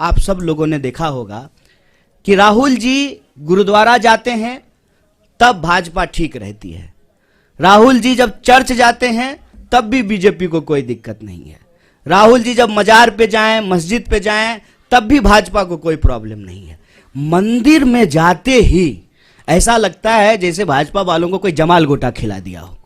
आप सब लोगों ने देखा होगा कि राहुल जी गुरुद्वारा जाते हैं तब भाजपा ठीक रहती है, राहुल जी जब चर्च जाते हैं तब भी बीजेपी को कोई दिक्कत नहीं है, राहुल जी जब मजार पे जाएं, मस्जिद पे जाएं तब भी भाजपा को कोई प्रॉब्लम नहीं है। मंदिर में जाते ही ऐसा लगता है जैसे भाजपा वालों को कोई जमाल गोटा खिला दिया हो,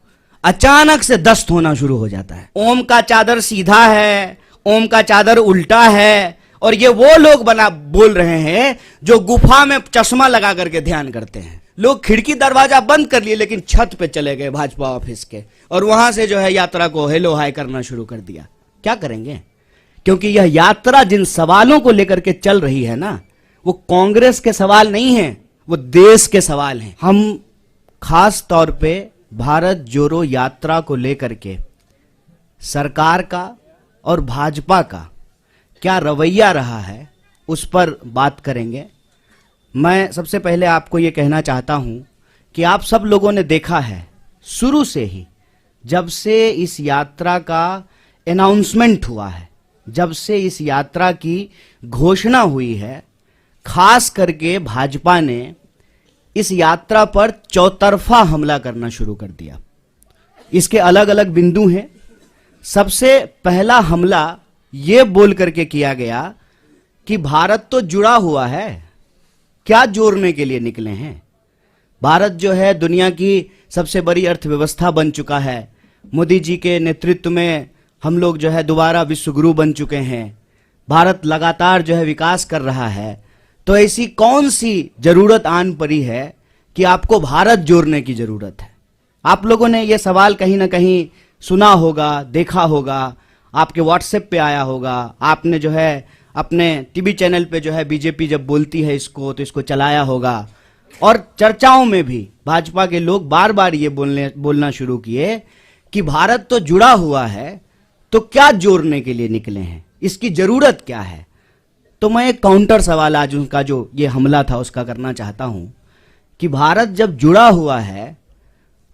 अचानक से दस्त होना शुरू हो जाता है। ओम का चादर सीधा है, ओम का चादर उल्टा है, और ये वो लोग बोल रहे हैं जो गुफा में चश्मा लगा करके ध्यान करते हैं। लोग खिड़की दरवाजा बंद कर लिए लेकिन छत पे चले गए भाजपा ऑफिस के, और वहां से जो है यात्रा को हेलो हाय करना शुरू कर दिया। क्या करेंगे? क्योंकि यह यात्रा जिन सवालों को लेकर के चल रही है ना, वो कांग्रेस के सवाल नहीं है, वो देश के सवाल हैं। हम खास तौर पे भारत जोड़ो यात्रा को लेकर के सरकार का और भाजपा का क्या रवैया रहा है उस पर बात करेंगे। मैं सबसे पहले आपको ये कहना चाहता हूं कि आप सब लोगों ने देखा है शुरू से ही, जब से इस यात्रा का अनाउंसमेंट हुआ है, जब से इस यात्रा की घोषणा हुई है, खास करके भाजपा ने इस यात्रा पर चौतरफा हमला करना शुरू कर दिया। इसके अलग अलग बिंदु हैं। सबसे पहला हमला यह बोल करके किया गया कि भारत तो जुड़ा हुआ है, क्या जोड़ने के लिए निकले हैं? भारत जो है दुनिया की सबसे बड़ी अर्थव्यवस्था बन चुका है, मोदी जी के नेतृत्व में हम लोग जो है दोबारा विश्व गुरु बन चुके हैं, भारत लगातार जो है विकास कर रहा है, तो ऐसी कौन सी जरूरत आन पड़ी है कि आपको भारत जोड़ने की जरूरत है? आप लोगों ने यह सवाल कहीं ना कहीं सुना होगा, देखा होगा, आपके व्हाट्सएप पे आया होगा, आपने जो है अपने टीवी चैनल पे जो है बीजेपी जब बोलती है इसको तो इसको चलाया होगा, और चर्चाओं में भी भाजपा के लोग बार बार ये बोलना शुरू किए कि भारत तो जुड़ा हुआ है, तो क्या जोड़ने के लिए निकले हैं, इसकी जरूरत क्या है? तो मैं एक काउंटर सवाल आज उनका जो ये हमला था उसका करना चाहता हूं कि भारत जब जुड़ा हुआ है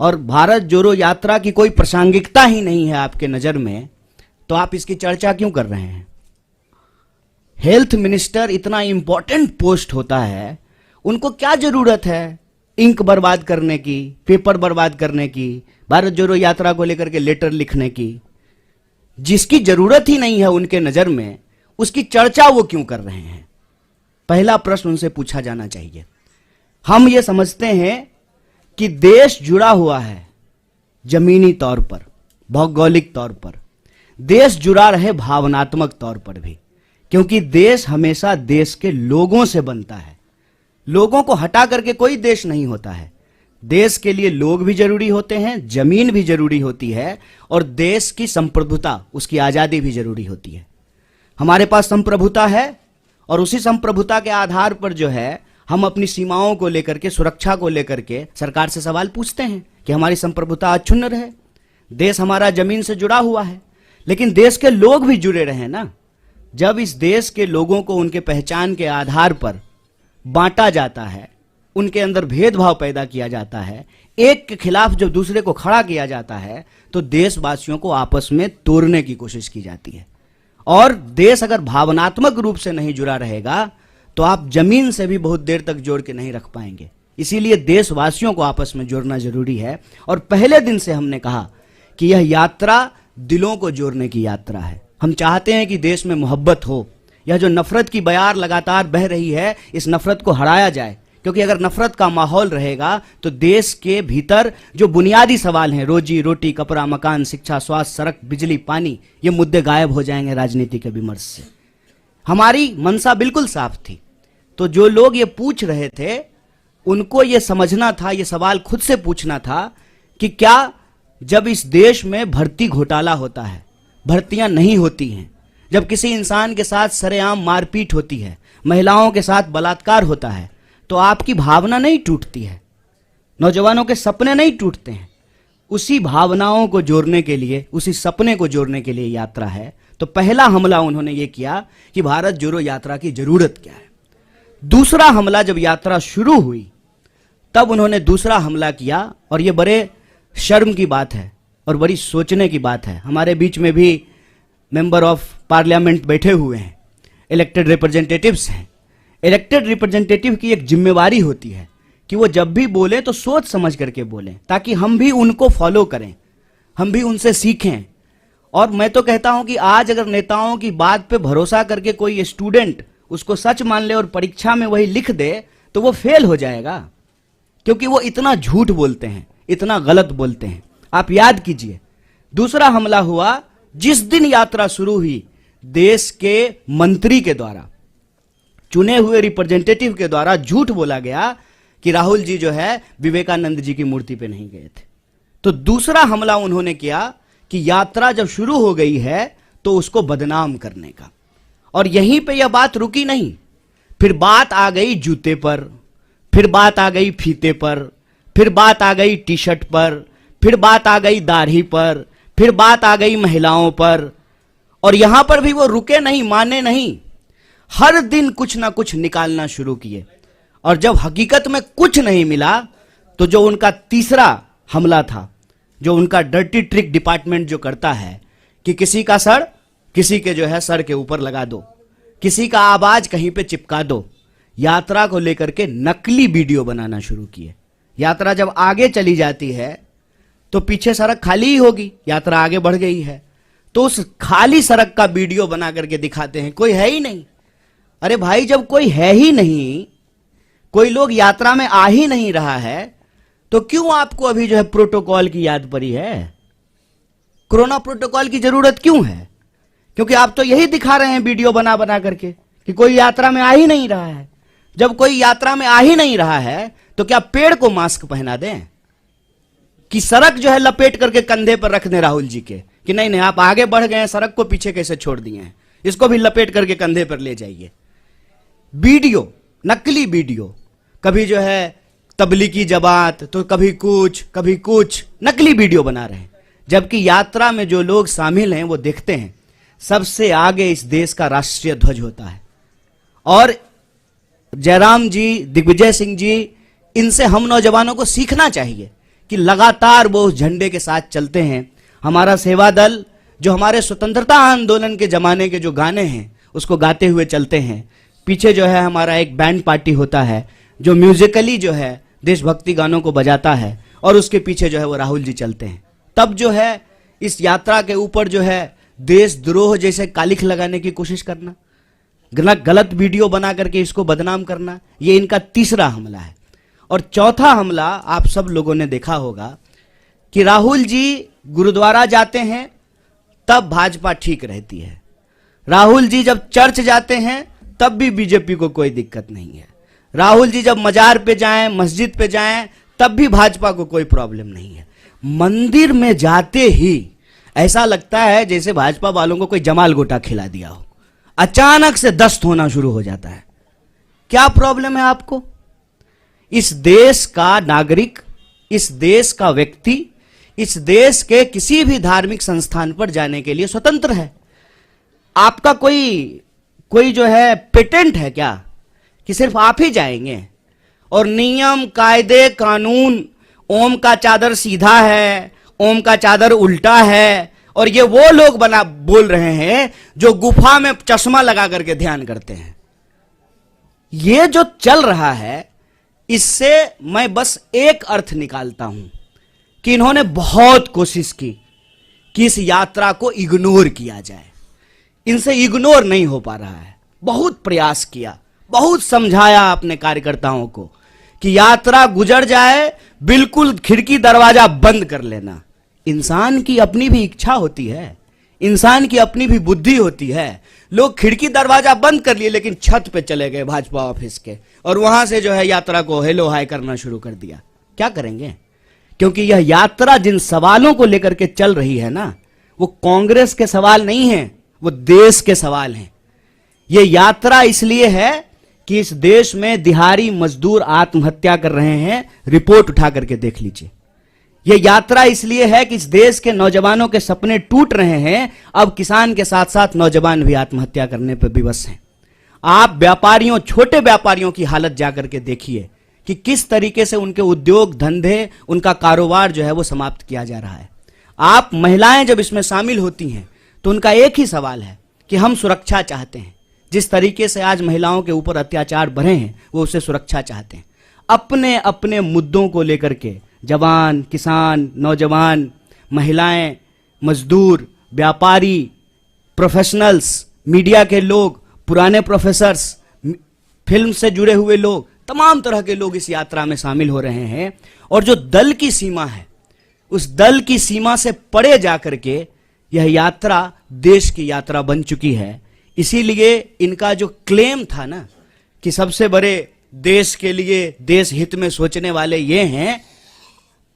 और भारत जोड़ो यात्रा की कोई प्रासंगिकता ही नहीं है आपके नजर में, तो आप इसकी चर्चा क्यों कर रहे हैं? हेल्थ मिनिस्टर इतना इंपॉर्टेंट पोस्ट होता है, उनको क्या जरूरत है इंक बर्बाद करने की, पेपर बर्बाद करने की, भारत जोड़ो यात्रा को लेकर के लेटर लिखने की? जिसकी जरूरत ही नहीं है उनके नजर में, उसकी चर्चा वो क्यों कर रहे हैं? पहला प्रश्न उनसे पूछा जाना चाहिए। हम ये समझते हैं कि देश जुड़ा हुआ है जमीनी तौर पर, भौगोलिक तौर पर, देश जुड़ा रहे भावनात्मक तौर पर भी, क्योंकि देश हमेशा देश के लोगों से बनता है। लोगों को हटा करके कोई देश नहीं होता है। देश के लिए लोग भी जरूरी होते हैं, जमीन भी जरूरी होती है, और देश की संप्रभुता, उसकी आजादी भी जरूरी होती है। हमारे पास संप्रभुता है और उसी संप्रभुता के आधार पर जो है हम अपनी सीमाओं को लेकर के, सुरक्षा को लेकर के सरकार से सवाल पूछते हैं कि हमारी संप्रभुता अक्षुण्ण रहे। देश हमारा जमीन से जुड़ा हुआ है, लेकिन देश के लोग भी जुड़े रहे ना। जब इस देश के लोगों को उनके पहचान के आधार पर बांटा जाता है, उनके अंदर भेदभाव पैदा किया जाता है, एक के खिलाफ जब दूसरे को खड़ा किया जाता है, तो देशवासियों को आपस में तोड़ने की कोशिश की जाती है। और देश अगर भावनात्मक रूप से नहीं जुड़ा रहेगा तो आप जमीन से भी बहुत देर तक जोड़ के नहीं रख पाएंगे। इसीलिए देशवासियों को आपस में जोड़ना जरूरी है। और पहले दिन से हमने कहा कि यह यात्रा दिलों को जोड़ने की यात्रा है। हम चाहते हैं कि देश में मोहब्बत हो। यह जो नफरत की बयार लगातार बह रही है, इस नफरत को हराया जाए, क्योंकि अगर नफरत का माहौल रहेगा तो देश के भीतर जो बुनियादी सवाल हैं, रोजी रोटी, कपड़ा, मकान, शिक्षा, स्वास्थ्य, सड़क, बिजली, पानी, ये मुद्दे गायब हो जाएंगे राजनीति के विमर्श से। हमारी मंशा बिल्कुल साफ थी। तो जो लोग ये पूछ रहे थे उनको ये समझना था, ये सवाल खुद से पूछना था कि क्या जब इस देश में भर्ती घोटाला होता है, भर्तियां नहीं होती हैं, जब किसी इंसान के साथ सरेआम मारपीट होती है, महिलाओं के साथ बलात्कार होता है, तो आपकी भावना नहीं टूटती है, नौजवानों के सपने नहीं टूटते हैं? उसी भावनाओं को जोड़ने के लिए, उसी सपने को जोड़ने के लिए यात्रा है। तो पहला हमला उन्होंने ये किया कि भारत जोड़ो यात्रा की जरूरत क्या है। दूसरा हमला जब यात्रा शुरू हुई तब उन्होंने दूसरा हमला किया, और ये बड़े शर्म की बात है और बड़ी सोचने की बात है। हमारे बीच में भी मेंबर ऑफ पार्लियामेंट बैठे हुए हैं, इलेक्टेड रिप्रेजेंटेटिव्स हैं। इलेक्टेड रिप्रेजेंटेटिव की एक जिम्मेवारी होती है कि वो जब भी बोले तो सोच समझ करके बोलें, ताकि हम भी उनको फॉलो करें, हम भी उनसे सीखें। और मैं तो कहता हूं कि आज अगर नेताओं की बात पे भरोसा करके कोई स्टूडेंट उसको सच मान ले और परीक्षा में वही लिख दे तो वो फेल हो जाएगा, क्योंकि वो इतना झूठ बोलते हैं, इतना गलत बोलते हैं। आप याद कीजिए, दूसरा हमला हुआ जिस दिन यात्रा शुरू हुई, देश के मंत्री के द्वारा, चुने हुए रिप्रेजेंटेटिव के द्वारा झूठ बोला गया कि राहुल जी जो है विवेकानंद जी की मूर्ति पे नहीं गए थे। तो दूसरा हमला उन्होंने किया कि यात्रा जब शुरू हो गई है तो उसको बदनाम करने का। और यहीं पे यह बात रुकी नहीं, फिर बात आ गई जूते पर, फिर बात आ गई फीते पर, फिर बात आ गई टी शर्ट पर, फिर बात आ गई दाढ़ी पर, फिर बात आ गई महिलाओं पर। और यहां पर भी वो रुके नहीं, माने नहीं, हर दिन कुछ ना कुछ निकालना शुरू किए। और जब हकीकत में कुछ नहीं मिला तो जो उनका तीसरा हमला था, जो उनका डर्टी ट्रिक डिपार्टमेंट जो करता है कि किसी का सर किसी के जो है सर के ऊपर लगा दो, किसी का आवाज कहीं पे चिपका दो, यात्रा को लेकर के नकली वीडियो बनाना शुरू किए। यात्रा जब आगे चली जाती है तो पीछे सड़क खाली ही होगी, यात्रा आगे बढ़ गई है तो उस खाली सड़क का वीडियो बना करके दिखाते हैं, कोई है ही नहीं। अरे भाई, जब कोई है ही नहीं, कोई लोग यात्रा में आ ही नहीं रहा है, तो क्यों आपको अभी जो है प्रोटोकॉल की याद पड़ी है? कोरोना प्रोटोकॉल की जरूरत क्यों है? क्योंकि आप तो यही दिखा रहे हैं वीडियो बना बना करके कि कोई यात्रा में आ ही नहीं रहा है। जब कोई यात्रा में आ ही नहीं रहा है तो क्या पेड़ को मास्क पहना दें कि सड़क जो है लपेट करके कंधे पर रख दें राहुल जी के कि नहीं नहीं आप आगे बढ़ गए हैं, सड़क को पीछे कैसे छोड़ दिए हैं, इसको भी लपेट करके कंधे पर ले जाइए। वीडियो, नकली वीडियो, कभी जो है तबलीगी जमात तो कभी कुछ नकली वीडियो बना रहे हैं। जबकि यात्रा में जो लोग शामिल हैं वो देखते हैं सबसे आगे इस देश का राष्ट्रीय ध्वज होता है। और जयराम जी, दिग्विजय सिंह जी, इनसे हम नौजवानों को सीखना चाहिए कि लगातार वो उस झंडे के साथ चलते हैं। हमारा सेवा दल जो हमारे स्वतंत्रता आंदोलन के जमाने के जो गाने हैं उसको गाते हुए चलते हैं। पीछे जो है हमारा एक बैंड पार्टी होता है जो म्यूजिकली जो है देशभक्ति गानों को बजाता है और उसके पीछे जो है वो राहुल जी चलते हैं। तब जो है इस यात्रा के ऊपर जो है देशद्रोह जैसे कालिख लगाने की कोशिश करना, गलत वीडियो बना करके इसको बदनाम करना, ये इनका तीसरा हमला है। और चौथा हमला आप सब लोगों ने देखा होगा कि राहुल जी गुरुद्वारा जाते हैं तब भाजपा ठीक रहती है, राहुल जी जब चर्च जाते हैं तब भी बीजेपी को कोई दिक्कत नहीं है, राहुल जी जब मजार पे जाएं, मस्जिद पे जाएं तब भी भाजपा को कोई प्रॉब्लम नहीं है। मंदिर में जाते ही ऐसा लगता है जैसे भाजपा वालों को कोई जमाल गोटा खिला दिया हो, अचानक से दस्त होना शुरू हो जाता है। क्या प्रॉब्लम है आपको? इस देश का नागरिक, इस देश का व्यक्ति, इस देश के किसी भी धार्मिक संस्थान पर जाने के लिए स्वतंत्र है। आपका कोई जो है पेटेंट है क्या कि सिर्फ आप ही जाएंगे? और नियम, कायदे, कानून, ओम का चादर सीधा है, ओम का चादर उल्टा है, और ये वो लोग बोल रहे हैं जो गुफा में चश्मा लगा करके ध्यान करते हैं। ये जो चल रहा है इससे मैं बस एक अर्थ निकालता हूं कि इन्होंने बहुत कोशिश की कि इस यात्रा को इग्नोर किया जाए। इनसे इग्नोर नहीं हो पा रहा है। बहुत प्रयास किया, बहुत समझाया अपने कार्यकर्ताओं को कि यात्रा गुजर जाए, बिल्कुल खिड़की दरवाजा बंद कर लेना। इंसान की अपनी भी इच्छा होती है, इंसान की अपनी भी बुद्धि होती है। लोग खिड़की दरवाजा बंद कर लिए लेकिन छत पे चले गए भाजपा ऑफिस के और वहां से जो है यात्रा को हेलो हाय करना शुरू कर दिया। क्या करेंगे? क्योंकि यह यात्रा जिन सवालों को लेकर के चल रही है ना, वो कांग्रेस के सवाल नहीं है, वो देश के सवाल हैं। ये यात्रा इसलिए है कि इस देश में दिहाड़ी मजदूर आत्महत्या कर रहे हैं, रिपोर्ट उठा करके देख लीजिए। यह यात्रा इसलिए है कि इस देश के नौजवानों के सपने टूट रहे हैं। अब किसान के साथ साथ नौजवान भी आत्महत्या करने पर विवश हैं। आप व्यापारियों, छोटे व्यापारियों की हालत जाकर के देखिए कि किस तरीके से उनके उद्योग धंधे, उनका कारोबार जो है वो समाप्त किया जा रहा है। आप महिलाएं जब इसमें शामिल होती हैं तो उनका एक ही सवाल है कि हम सुरक्षा चाहते हैं, जिस तरीके से आज महिलाओं के ऊपर अत्याचार बढ़े हैं, वो उससे सुरक्षा चाहते हैं। अपने अपने मुद्दों को लेकर के जवान, किसान, नौजवान, महिलाएं, मजदूर, व्यापारी, प्रोफेशनल्स, मीडिया के लोग, पुराने प्रोफेसर्स, फिल्म से जुड़े हुए लोग, तमाम तरह के लोग इस यात्रा में शामिल हो रहे हैं। और जो दल की सीमा है, उस दल की सीमा से परे जाकर के यह यात्रा देश की यात्रा बन चुकी है। इसीलिए इनका जो क्लेम था ना कि सबसे बड़े देश के लिए, देश हित में सोचने वाले ये हैं,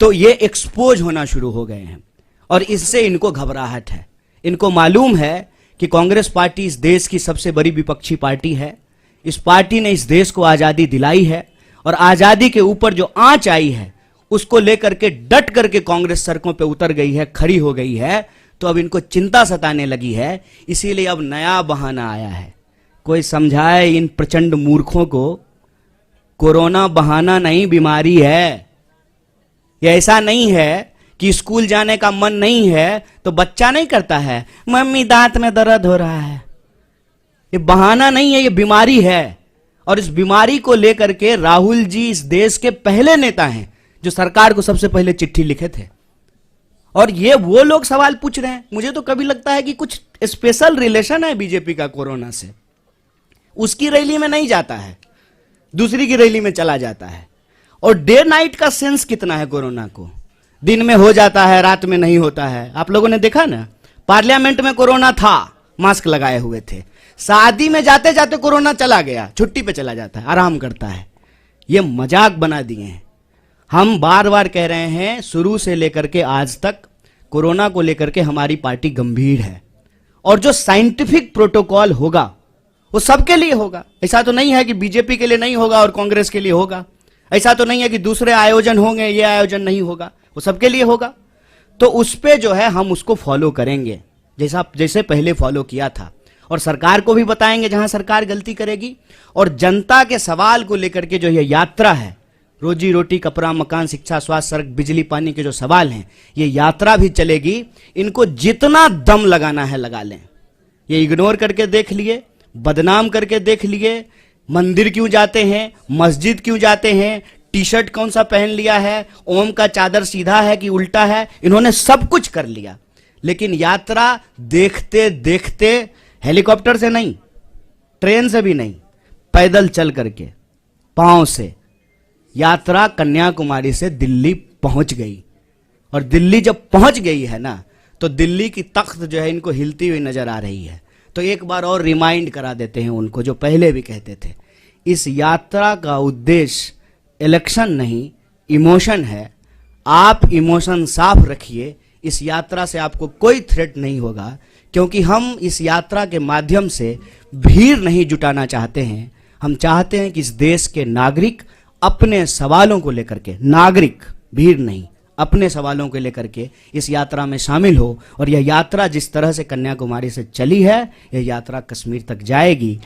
तो ये एक्सपोज होना शुरू हो गए हैं और इससे इनको घबराहट है। इनको मालूम है कि कांग्रेस पार्टी इस देश की सबसे बड़ी विपक्षी पार्टी है। इस पार्टी ने इस देश को आजादी दिलाई है और आजादी के ऊपर जो आंच आई है उसको लेकर के डट करके कांग्रेस सड़कों पे उतर गई है, खड़ी हो गई है। तो अब इनको चिंता सताने लगी है, इसीलिए अब नया बहाना आया है। कोई समझाए इन प्रचंड मूर्खों को, कोरोना बहाना नहीं, बीमारी है। ये ऐसा नहीं है कि स्कूल जाने का मन नहीं है तो बच्चा नहीं करता है, मम्मी दांत में दर्द हो रहा है। ये बहाना नहीं है, ये बीमारी है। और इस बीमारी को लेकर के राहुल जी इस देश के पहले नेता हैं जो सरकार को सबसे पहले चिट्ठी लिखे थे। और ये वो लोग सवाल पूछ रहे हैं। मुझे तो कभी लगता है कि कुछ स्पेशल रिलेशन है बीजेपी का कोरोना से। उसकी रैली में नहीं जाता है, दूसरी की रैली में चला जाता है। और डे नाइट का सेंस कितना है कोरोना को, दिन में हो जाता है, रात में नहीं होता है। आप लोगों ने देखा ना, पार्लियामेंट में कोरोना था, मास्क लगाए हुए थे। शादी में जाते जाते कोरोना चला गया, छुट्टी पे चला जाता है, आराम करता है। ये मजाक बना दिए हैं। हम बार बार कह रहे हैं, शुरू से लेकर के आज तक कोरोना को लेकर के हमारी पार्टी गंभीर है। और जो साइंटिफिक प्रोटोकॉल होगा वो सबके लिए होगा। ऐसा तो नहीं है कि बीजेपी के लिए नहीं होगा और कांग्रेस के लिए होगा। ऐसा तो नहीं है कि दूसरे आयोजन होंगे, ये आयोजन नहीं होगा, वो सबके लिए होगा। तो उस पे जो है हम उसको फॉलो करेंगे, जैसे पहले फॉलो किया था। और सरकार को भी बताएंगे जहां सरकार गलती करेगी। और जनता के सवाल को लेकर के जो ये यात्रा है, रोजी रोटी, कपड़ा, मकान, शिक्षा, स्वास्थ्य, सड़क, बिजली, पानी के जो सवाल हैं, ये यात्रा भी चलेगी। इनको जितना दम लगाना है लगा लें। ये इग्नोर करके देख लिए, बदनाम करके देख लिए, मंदिर क्यों जाते हैं, मस्जिद क्यों जाते हैं, टी शर्ट कौन सा पहन लिया है, ओम का चादर सीधा है कि उल्टा है, इन्होंने सब कुछ कर लिया। लेकिन यात्रा देखते देखते, हेलीकॉप्टर से नहीं, ट्रेन से भी नहीं, पैदल चल करके, पांव से यात्रा कन्याकुमारी से दिल्ली पहुंच गई। और दिल्ली जब पहुंच गई है ना, तो दिल्ली की तख्त जो है इनको हिलती हुई नजर आ रही है। तो एक बार और रिमाइंड करा देते हैं उनको, जो पहले भी कहते थे, इस यात्रा का उद्देश्य इलेक्शन नहीं, इमोशन है। आप इमोशन साफ रखिए। इस यात्रा से आपको कोई थ्रेट नहीं होगा, क्योंकि हम इस यात्रा के माध्यम से भीड़ नहीं जुटाना चाहते हैं। हम चाहते हैं कि इस देश के नागरिक अपने सवालों को लेकर के, नागरिक, भीड़ नहीं, अपने सवालों को लेकर के इस यात्रा में शामिल हो। और यह यात्रा जिस तरह से कन्याकुमारी से चली है, यह यात्रा कश्मीर तक जाएगी।